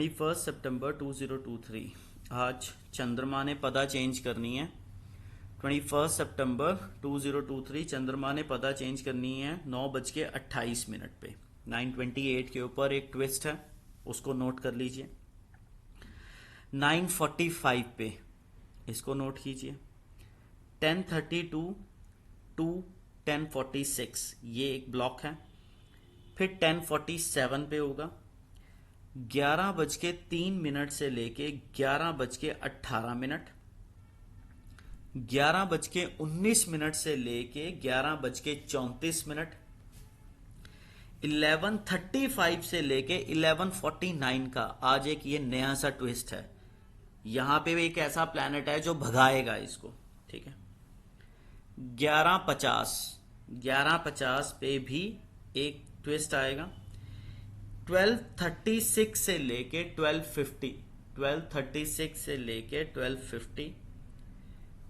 21 सितंबर 2023। आज चंद्रमा ने पदा चेंज करनी है। 21 सितंबर 2023 चंद्रमा ने पदा चेंज करनी है 9:28 पे। 9:28 के ऊपर एक ट्विस्ट है, उसको नोट कर लीजिए। 9:45 पे इसको नोट कीजिए। 10:32 टू 10:46 ये एक ब्लॉक है। फिर 10:47 पे होगा। 11:03 से लेके 11:18, 11:19 से लेके 11:34, 11:35 से लेके 11:49 का आज एक ये नया सा ट्विस्ट है। यहां पे भी एक ऐसा प्लैनेट है जो भगाएगा इसको, ठीक है। 11:50 पे भी एक ट्विस्ट आएगा। 12:36 से लेके 12:50, 12:36 से लेके 12:50,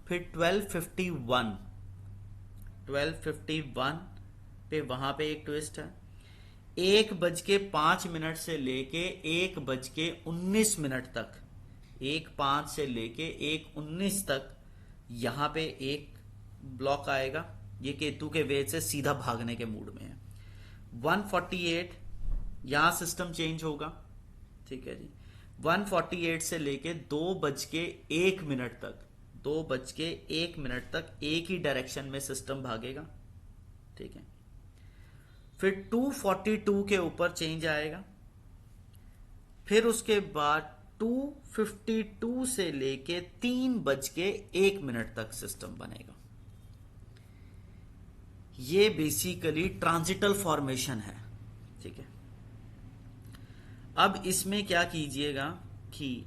फिर 12:51, 12:51 पे वहां पे एक ट्विस्ट है। 1:05 से लेके 1:19 तक, 1:05 से लेके 1:19 तक यहां पे एक ब्लॉक आएगा। ये केतु के वेग से सीधा भागने के मूड में है। 1:48 यहां सिस्टम चेंज होगा, ठीक है जी। 1:48 से लेके 2:01 तक, 2:01 तक एक ही डायरेक्शन में सिस्टम भागेगा, ठीक है। फिर 2:42 के ऊपर चेंज आएगा। फिर उसके बाद 2:52 से लेके 3:01 तक सिस्टम बनेगा। ये बेसिकली ट्रांजिटल फॉर्मेशन है, ठीक है। अब इसमें क्या कीजिएगा कि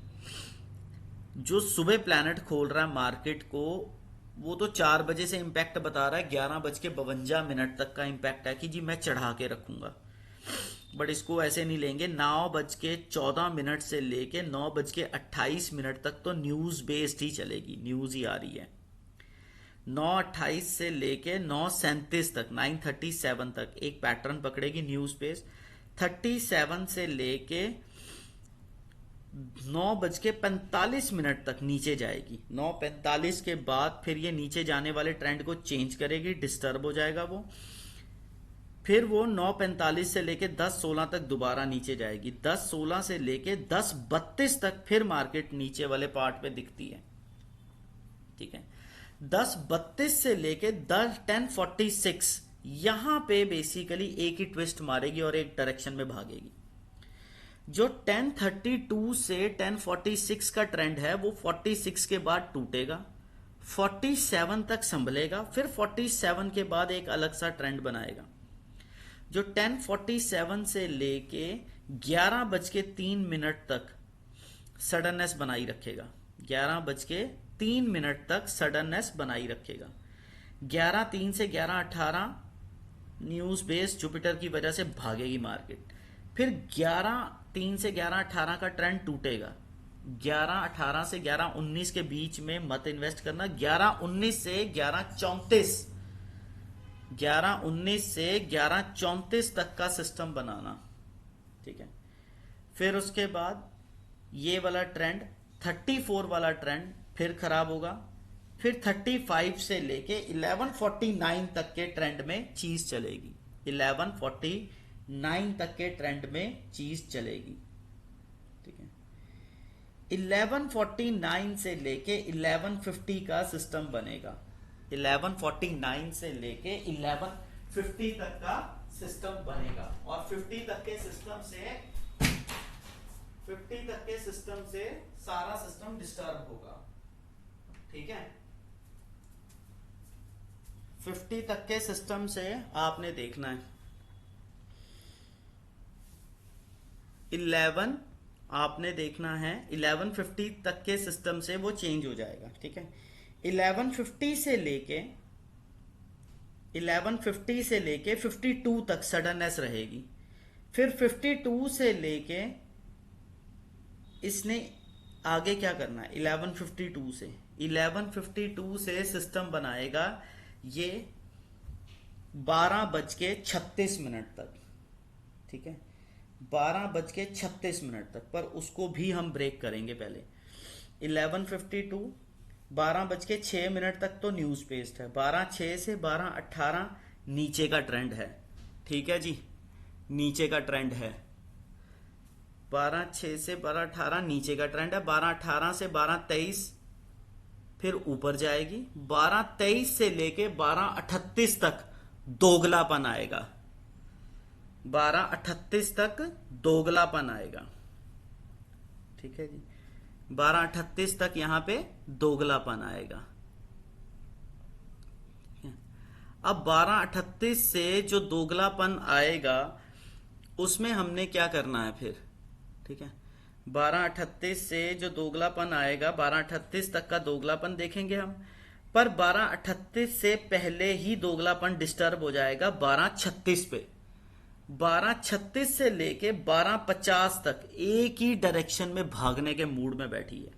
जो सुबह प्लैनेट खोल रहा है मार्केट को, वो तो 4 बजे से इंपैक्ट बता रहा है, 11:52 तक का इंपैक्ट है कि जी मैं चढ़ा के रखूंगा। बट इसको ऐसे नहीं लेंगे। 9:14 से लेके 9:28 तक तो न्यूज बेस्ड ही चलेगी, न्यूज ही आ रही है। 9:28 से लेके 9:37 तक, 9:37 तक एक पैटर्न पकड़ेगी न्यूज बेस्ड। 37 से लेके 9:45 तक नीचे जाएगी। 9:45 के बाद फिर ये नीचे जाने वाले ट्रेंड को चेंज करेगी, डिस्टर्ब हो जाएगा वो। फिर वो 9:45 से लेके 10:16 तक दोबारा नीचे जाएगी। 10:16 से लेके 10:32 तक फिर मार्केट नीचे वाले पार्ट पे दिखती है, ठीक है। 10:32 से लेके 10:46 यहां पे बेसिकली एक ही ट्विस्ट मारेगी और एक डायरेक्शन में भागेगी। जो 10:32 से 10:46 का ट्रेंड है वो 46 के बाद टूटेगा, 47 तक संभलेगा, फिर 47 के बाद एक अलग सा ट्रेंड बनाएगा। जो 10:47 से लेके 11:03 तक सडननेस बनाई रखेगा, 11:03 तक सडननेस बनाई रखेगा। 11:03 से 11:18 न्यूज बेस्ड जुपिटर की वजह से भागेगी मार्केट। फिर 11:03 से 11:18 का ट्रेंड टूटेगा। 11:18 से 11:19 के बीच में मत इन्वेस्ट करना। 11:19 से 11:34, 11:19 से 11:34 तक का सिस्टम बनाना, ठीक है। फिर उसके बाद ये वाला ट्रेंड 34 वाला ट्रेंड फिर खराब होगा। फिर 35 से लेके 11:49 तक के ट्रेंड में चीज चलेगी। 11:49 तक के ट्रेंड में चीज चलेगी, ठीक है। 11:49 से लेके 11:50 का सिस्टम बनेगा। 11:49 से लेके 11:50 तक का सिस्टम बनेगा और 50 तक के सिस्टम से सारा सिस्टम डिस्टर्ब होगा, ठीक है। 50 तक के सिस्टम से आपने देखना है 11, आपने देखना है 11:50 तक के सिस्टम से वो चेंज हो जाएगा, ठीक है। 11:50 से लेके 52 तक सडननेस रहेगी। फिर 52 से लेके इसने आगे क्या करना है, 11:52 से सिस्टम बनाएगा ये 12:36 तक, ठीक है। 12:36 तक, पर उसको भी हम ब्रेक करेंगे पहले। 11:52, 12:06 तक तो न्यूज पेस्ट है। 12:06 से 12:18 नीचे का ट्रेंड है। ठीक है जी, नीचे का ट्रेंड है। 12:06 से 12:18 नीचे का ट्रेंड है। 12:18 से 12:23 फिर ऊपर जाएगी। 12:23 से लेके 12:38 तक दोगलापन आएगा। 12:38 तक दोगलापन आएगा। ठीक है जी, 12:38 तक यहां पे दोगलापन आएगा। अब 12:38 से जो दोगलापन आएगा उसमें हमने क्या करना है फिर। ठीक है, 12:38 से जो दोगलापन आएगा, 12:38 तक का दोगलापन देखेंगे हम। पर 12:38 से पहले ही दोगलापन डिस्टर्ब हो जाएगा 12:36 पे। 12:36 से लेके 12:50 तक एक ही डायरेक्शन में भागने के मूड में बैठी है।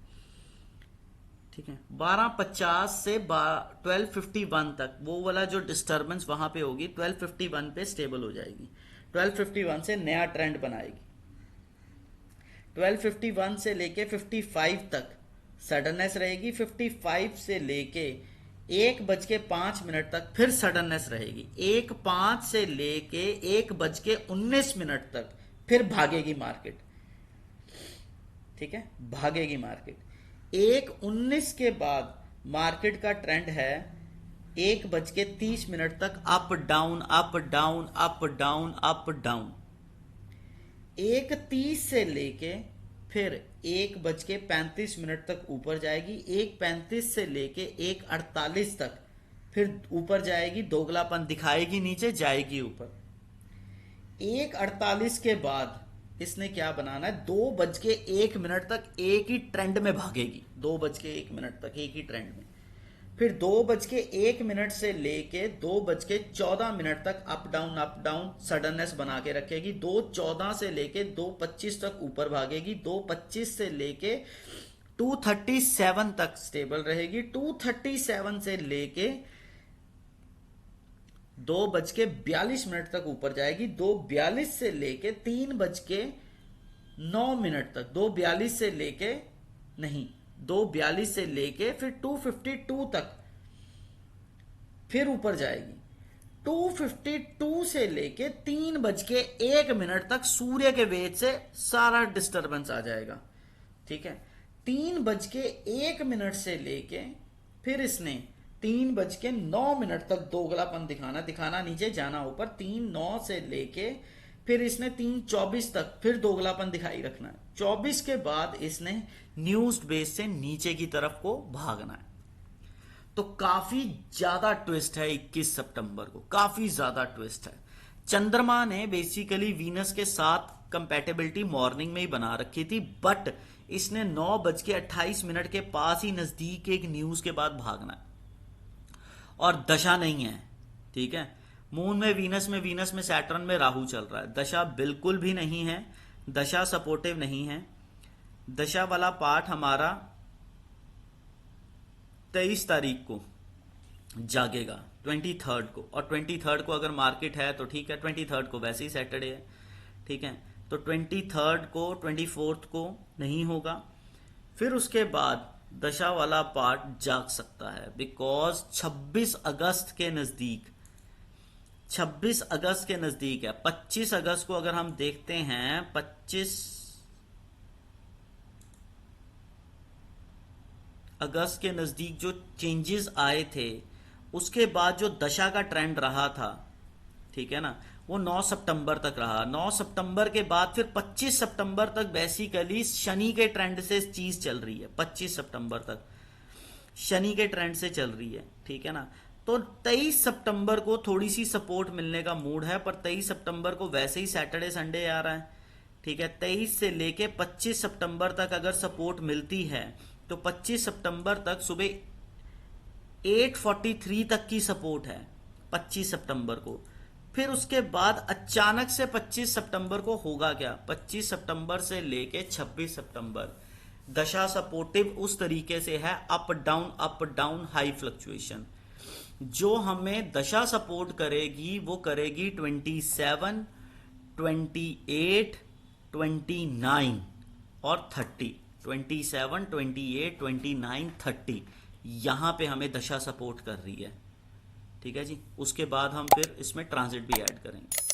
ठीक है, 12:50 से 12:51 तक वो वाला जो डिस्टर्बेंस वहां पे होगी 12:51 पे स्टेबल हो जाएगी। 12:51 से नया ट्रेंड बनाएगी। 12:51 से लेके 55 तक सडननेस रहेगी। 55 से लेके 1:05 तक फिर सडननेस रहेगी। 1:05 से लेके 1:19 तक फिर भागेगी मार्केट। ठीक है, भागेगी मार्केट। 1:19 के बाद मार्केट का ट्रेंड है 1:30 तक up down up down up down up down. 1:30 से लेके फिर 1:35 तक ऊपर जाएगी। 1:35 से लेके 1:48 तक फिर ऊपर जाएगी, दोगलापन दिखाएगी, नीचे जाएगी ऊपर। 1:48 के बाद इसने क्या बनाना है, 2:01 तक एक ही ट्रेंड में भागेगी। 2:01 तक एक ही ट्रेंड में। फिर 2:01 से लेके 2:14 तक अप डाउन सडननेस बना के रखेगी। 2:14 से लेके 2:25 तक ऊपर भागेगी। 2:25 से लेके 2:37 तक स्टेबल रहेगी। 2:37 से लेके 2:42 तक ऊपर जाएगी। 2:42 से लेके 3:09 तक, 2:42 से लेके नहीं 2:42 से लेके फिर 2:52 तक फिर ऊपर जाएगी। 2:52 से लेके 3:01 तक सूर्य के वेग से सारा डिस्टरबेंस आ जाएगा। ठीक है, 3:01 से लेके फिर इसने 3:09 तक दोगलापन दिखाना नीचे जाना ऊपर। 3:09 से लेके फिर इसने 3:24 तक फिर दोगलापन दिखाई रखना है। 24 के बाद इसने न्यूज बेस से नीचे की तरफ को भागना है। तो काफी ज्यादा ट्विस्ट है 21 सितंबर को, काफी ज्यादा ट्विस्ट है। चंद्रमा ने बेसिकली वीनस के साथ कंपैटिबिलिटी मॉर्निंग में ही बना रखी थी, बट इसने 9:28 के पास ही नजदीक एक न्यूज के बाद भागना है और दशा नहीं है। ठीक है, मून में वीनस में सैटर्न में राहु चल रहा है। दशा बिल्कुल भी नहीं है, दशा सपोर्टिव नहीं है। दशा वाला पार्ट हमारा 23 तारीख को जागेगा, 23 को। और 23 को अगर मार्केट है तो ठीक है, 23 को वैसे ही सैटरडे है। ठीक है, तो 23 को 24 को नहीं होगा। फिर उसके बाद दशा वाला पार्ट जाग सकता है, बिकॉज 26 अगस्त के नजदीक 26 अगस्त के नजदीक है। 25 अगस्त को अगर हम देखते हैं, 25 अगस्त के नजदीक जो चेंजेस आए थे उसके बाद जो दशा का ट्रेंड रहा था, ठीक है ना, वो 9 सितंबर तक रहा। 9 सितंबर के बाद फिर 25 सितंबर तक बेसिकली शनि के ट्रेंड से चीज चल रही है। 25 सितंबर तक शनि के ट्रेंड से चल रही है। ठीक है ना, तो 23 सितंबर को थोड़ी सी सपोर्ट मिलने का मूड है, पर 23 सितंबर को वैसे ही सैटरडे संडे आ रहा है। ठीक है, 23 से लेके 25 सितंबर तक अगर सपोर्ट मिलती है तो 25 सितंबर तक सुबह 8:43 तक की सपोर्ट है 25 सितंबर को। फिर उसके बाद अचानक से 25 सितंबर को होगा क्या, 25 सितंबर से लेके 26 सितंबर दशा सपोर्टिव उस तरीके से है, अप डाउन हाई फ्लक्चुएशन। जो हमें दशा सपोर्ट करेगी वो करेगी 27, 28, 29 और 30, 27, 28, 29, 30, यहाँ पे हमें दशा सपोर्ट कर रही है। ठीक है जी। उसके बाद हम फिर इसमें ट्रांजिट भी ऐड करेंगे।